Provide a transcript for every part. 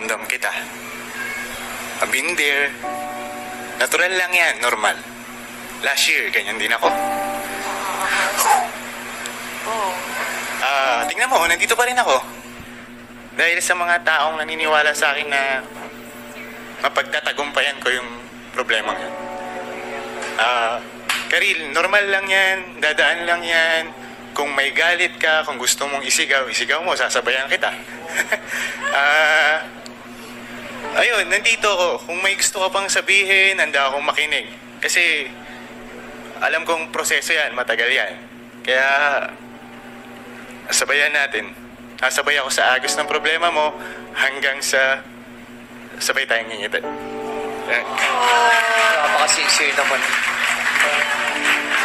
ramdam kita. I've been there. Natural lang yan, normal. Last year, ganyan din ako. Tingnan mo, nandito pa rin ako. Dahil sa mga taong naniniwala sa akin na mapagtatagumpayan ko yung problema yun. Karil, normal lang yan, dadaan lang yan. Kung may galit ka, kung gusto mong isigaw, isigaw mo, sasabayan kita. Ayun, nandito ako. Kung may gusto ka pang sabihin, handa akong makinig. Kasi alam kong proseso yan, matagal yan. Kaya sabayan natin. Sasabay ako sa agos ng problema mo hanggang sa sabay tayong ngingitin. Napaka-sincere naman.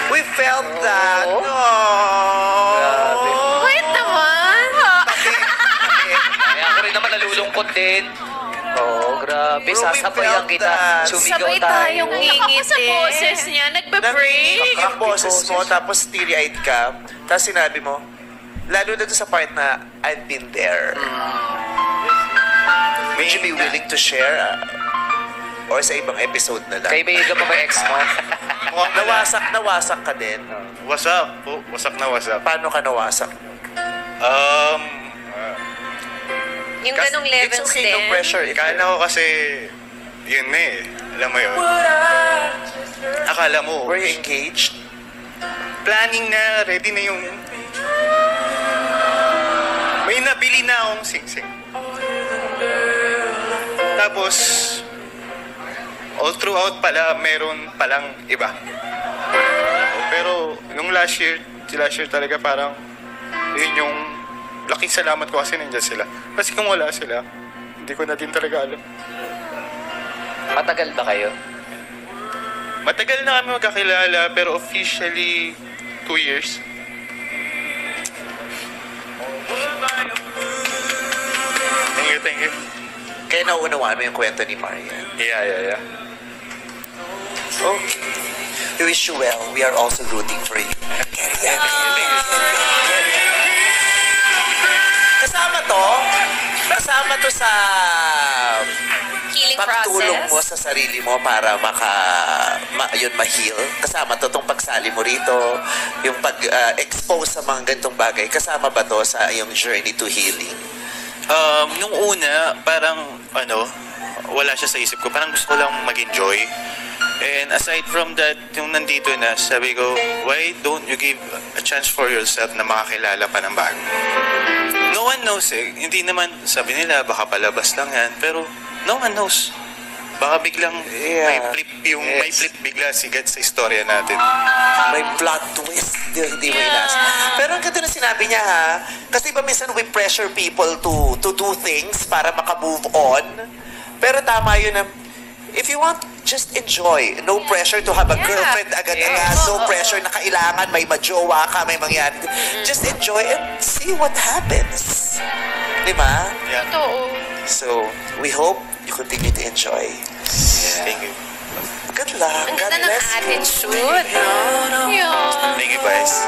We felt that. Oo. No. Grabe. Wait naman! Kaya ako rin naman nalulungkot din. Oo, grabe. Bro, we Sasabayan felt kita. that. Sumigaw Sabay tayo. tayong ngingiti. Sa boses niya, nagbe-break. Narinig ang boses mo, tapos teary-eyed ka, tapos sinabi mo, lalo na doon sa part na, I've been there. Would you be willing to share? Or sa ibang episode na lang? Kaibigan mo ba ex mo? Nawasak ka din. Wasak po. Wasak na wasak. Paano ka nawasak? Yung ganong levels It's okay, no din. pressure. Kala ko kasi, yun na eh. Alam mo yun. Akala mo, Were you engaged? planning na, ready na yung... May nabili na akong sing-sing. Tapos, all throughout pala, meron palang iba. Pero, nung last year talaga parang, yun yung laking salamat ko kasi nandyan sila. Kasi kung wala sila, hindi ko na din talaga alam. Matagal ba kayo? Matagal na kami magkakilala, pero officially, 2 years. Thank you. Kaya nauunawaan mo yung kwento ni Marian. Yeah. Okay. We wish you well. We are also rooting for you. Kasama to sa Healing pagtulong mo process. sa sarili mo para ma-heal. Kasama to tong pagsali mo rito, yung pag-expose sa mga ganitong bagay. Kasama ba to sa iyong journey to healing? Nung una, parang, wala siya sa isip ko. Parang gusto ko lang mag-enjoy. And aside from that, yung nandito na, sabi ko, why don't you give a chance for yourself na makakilala pa ng bago? No one knows eh. Hindi naman, sabi nila, baka palabas lang yan. Pero, no one knows. Baka biglang may flip bigla si God sa istorya natin. May plot twist. Hindi mo inasa. Pero ang ganda na sinabi niya ha. Kasi iba minsan we pressure people to do things para maka-move on. Pero tama yun na, if you want, just enjoy. No pressure to have a girlfriend agad-agad. No pressure na kailangan may majowa ka, may mangyari. Just enjoy and see what happens. Diba? Yeah. Totoo. So, we hope you continue to enjoy. Thank you. Good luck. Ang God ganda ng bless you. attitude, no? Yeah. Thank you, guys.